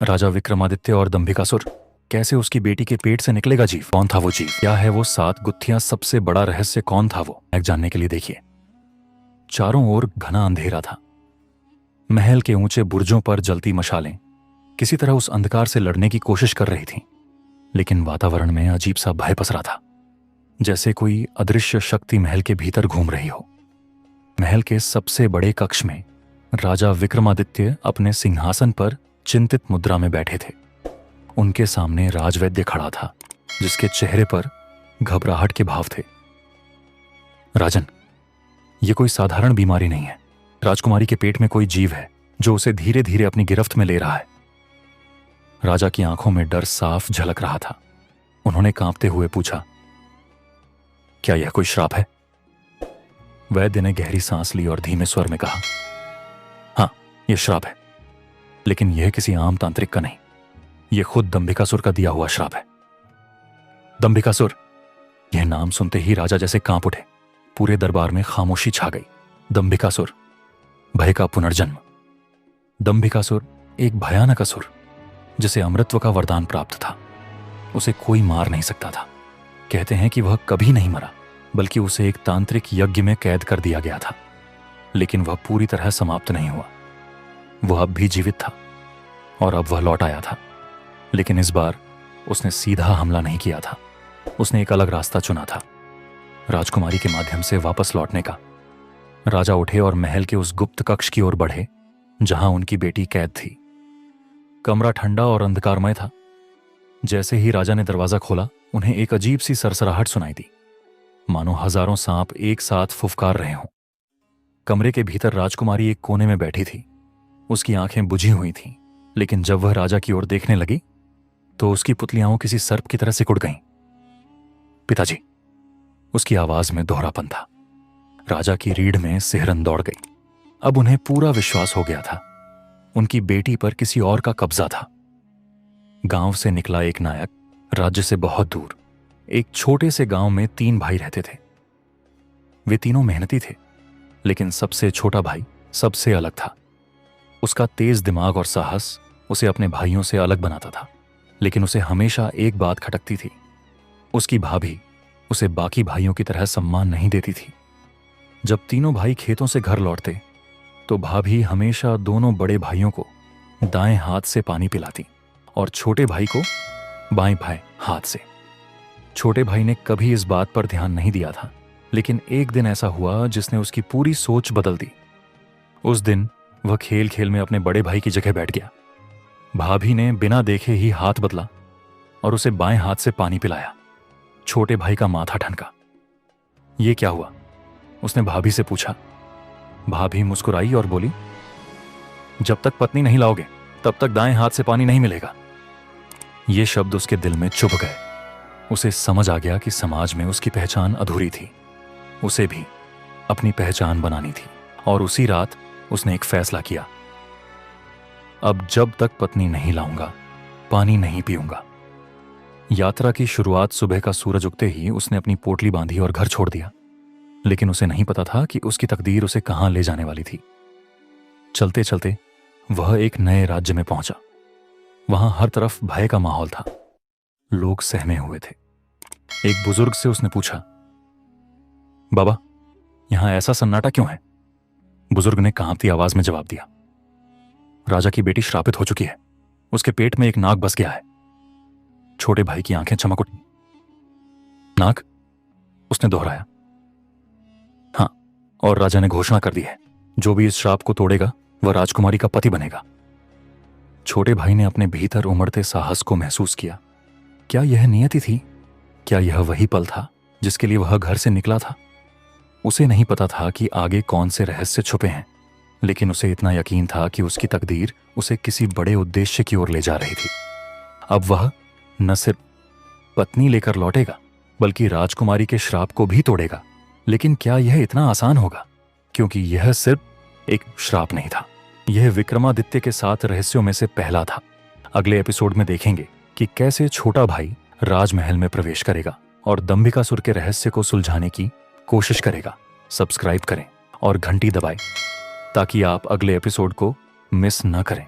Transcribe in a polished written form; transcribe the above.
राजा विक्रमादित्य और दंभिकासुर, कैसे उसकी बेटी के पेट से निकलेगा जीव? कौन था वो जीव? क्या है वो 7 गुत्थियां? सबसे बड़ा रहस्य कौन था वो? एक जानने के लिए देखिए। चारों ओर घना अंधेरा था। महल के ऊंचे बुर्जों पर जलती मशालें किसी तरह उस अंधकार से लड़ने की कोशिश कर रही थीं, लेकिन वातावरण में अजीब सा भय पसरा था, जैसे कोई अदृश्य शक्ति महल के भीतर घूम रही हो। महल के सबसे बड़े कक्ष में राजा विक्रमादित्य अपने सिंहासन पर चिंतित मुद्रा में बैठे थे। उनके सामने राजवैद्य खड़ा था, जिसके चेहरे पर घबराहट के भाव थे। राजन, ये कोई साधारण बीमारी नहीं है। राजकुमारी के पेट में कोई जीव है जो उसे धीरे धीरे अपनी गिरफ्त में ले रहा है। राजा की आंखों में डर साफ झलक रहा था। उन्होंने कांपते हुए पूछा, क्या यह कोई श्राप है? वैद्य ने गहरी सांस ली और धीमे स्वर में कहा, हाँ, यह श्राप है, लेकिन यह किसी आम तांत्रिक का नहीं। यह खुद दंभिकासुर का दिया हुआ श्राप है। दंभिकासुर, यह नाम सुनते ही राजा जैसे कांप उठे। पूरे दरबार में खामोशी छा गई। दंभिकासुर, भय का पुनर्जन्म। दंभिकासुर एक भयानक असुर, जिसे अमृतत्व का वरदान प्राप्त था। उसे कोई मार नहीं सकता था। कहते हैं कि वह कभी नहीं मरा, बल्कि उसे एक तांत्रिक यज्ञ में कैद कर दिया गया था। लेकिन वह पूरी तरह समाप्त नहीं हुआ। वह अब भी जीवित था और अब वह लौट आया था। लेकिन इस बार उसने सीधा हमला नहीं किया था। उसने एक अलग रास्ता चुना था, राजकुमारी के माध्यम से वापस लौटने का। राजा उठे और महल के उस गुप्त कक्ष की ओर बढ़े जहां उनकी बेटी कैद थी। कमरा ठंडा और अंधकारमय था। जैसे ही राजा ने दरवाजा खोला, उन्हें एक अजीब सी सरसराहट सुनाई दी, मानो हजारों सांप एक साथ फुफकार रहे हों। कमरे के भीतर राजकुमारी एक कोने में बैठी थी। उसकी आंखें बुझी हुई थीं, लेकिन जब वह राजा की ओर देखने लगी तो उसकी पुतलियां किसी सर्प की तरह सिकुड़ गईं। पिताजी, उसकी आवाज में दोहरापन था। राजा की रीढ़ में सिहरन दौड़ गई। अब उन्हें पूरा विश्वास हो गया था, उनकी बेटी पर किसी और का कब्जा था। गांव से निकला एक नायक, राज्य से बहुत दूर एक छोटे से गांव में 3 भाई रहते थे। वे तीनों मेहनती थे, लेकिन सबसे छोटा भाई सबसे अलग था। उसका तेज दिमाग और साहस उसे अपने भाइयों से अलग बनाता था। लेकिन उसे हमेशा एक बात खटकती थी, उसकी भाभी उसे बाकी भाइयों की तरह सम्मान नहीं देती थी। जब तीनों भाई खेतों से घर लौटते तो भाभी हमेशा दोनों बड़े भाइयों को दाएं हाथ से पानी पिलाती और छोटे भाई को बाएं बाएं हाथ से। छोटे भाई ने कभी इस बात पर ध्यान नहीं दिया था, लेकिन एक दिन ऐसा हुआ जिसने उसकी पूरी सोच बदल दी। उस दिन वह खेल खेल में अपने बड़े भाई की जगह बैठ गया। भाभी ने बिना देखे ही हाथ बदला और उसे बाएं हाथ से पानी पिलाया। छोटे भाई का माथा ठनका। यह क्या हुआ? उसने भाभी से पूछा। भाभी मुस्कुराई और बोली, जब तक पत्नी नहीं लाओगे तब तक दाएं हाथ से पानी नहीं मिलेगा। ये शब्द उसके दिल में चुभ गए। उसे समझ आ गया कि समाज में उसकी पहचान अधूरी थी। उसे भी अपनी पहचान बनानी थी। और उसी रात उसने एक फैसला किया, अब जब तक पत्नी नहीं लाऊंगा, पानी नहीं पीऊंगा। यात्रा की शुरुआत सुबह का सूरज उगते ही उसने अपनी पोटली बांधी और घर छोड़ दिया। लेकिन उसे नहीं पता था कि उसकी तकदीर उसे कहां ले जाने वाली थी। चलते चलते वह एक नए राज्य में पहुंचा। वहां हर तरफ भय का माहौल था। लोग सहमे हुए थे। एक बुजुर्ग से उसने पूछा, बाबा, यहां ऐसा सन्नाटा क्यों है? बुजुर्ग ने कांपती आवाज में जवाब दिया, राजा की बेटी श्रापित हो चुकी है। उसके पेट में एक नाग बस गया है। छोटे भाई की आंखें चमक उठी। नाग? उसने दोहराया। हाँ, और राजा ने घोषणा कर दी है, जो भी इस श्राप को तोड़ेगा वह राजकुमारी का पति बनेगा। छोटे भाई ने अपने भीतर उमड़ते साहस को महसूस किया। क्या यह नियति थी? क्या यह वही पल था जिसके लिए वह घर से निकला था? उसे नहीं पता था कि आगे कौन से रहस्य छुपे हैं, लेकिन उसे इतना यकीन था कि उसकी तकदीर उसे किसी बड़े उद्देश्य की ओर ले जा रही थी। अब वह न सिर्फ पत्नी लेकर लौटेगा, बल्कि राजकुमारी के श्राप को भी तोड़ेगा। लेकिन क्या यह इतना आसान होगा? क्योंकि यह सिर्फ एक श्राप नहीं था, यह विक्रमादित्य के 7 रहस्यों में से पहला था। अगले एपिसोड में देखेंगे कि कैसे छोटा भाई राजमहल में प्रवेश करेगा और दंभिकासुर के रहस्य को सुलझाने की कोशिश करेगा। सब्सक्राइब करें और घंटी दबाएं ताकि आप अगले एपिसोड को मिस न करें।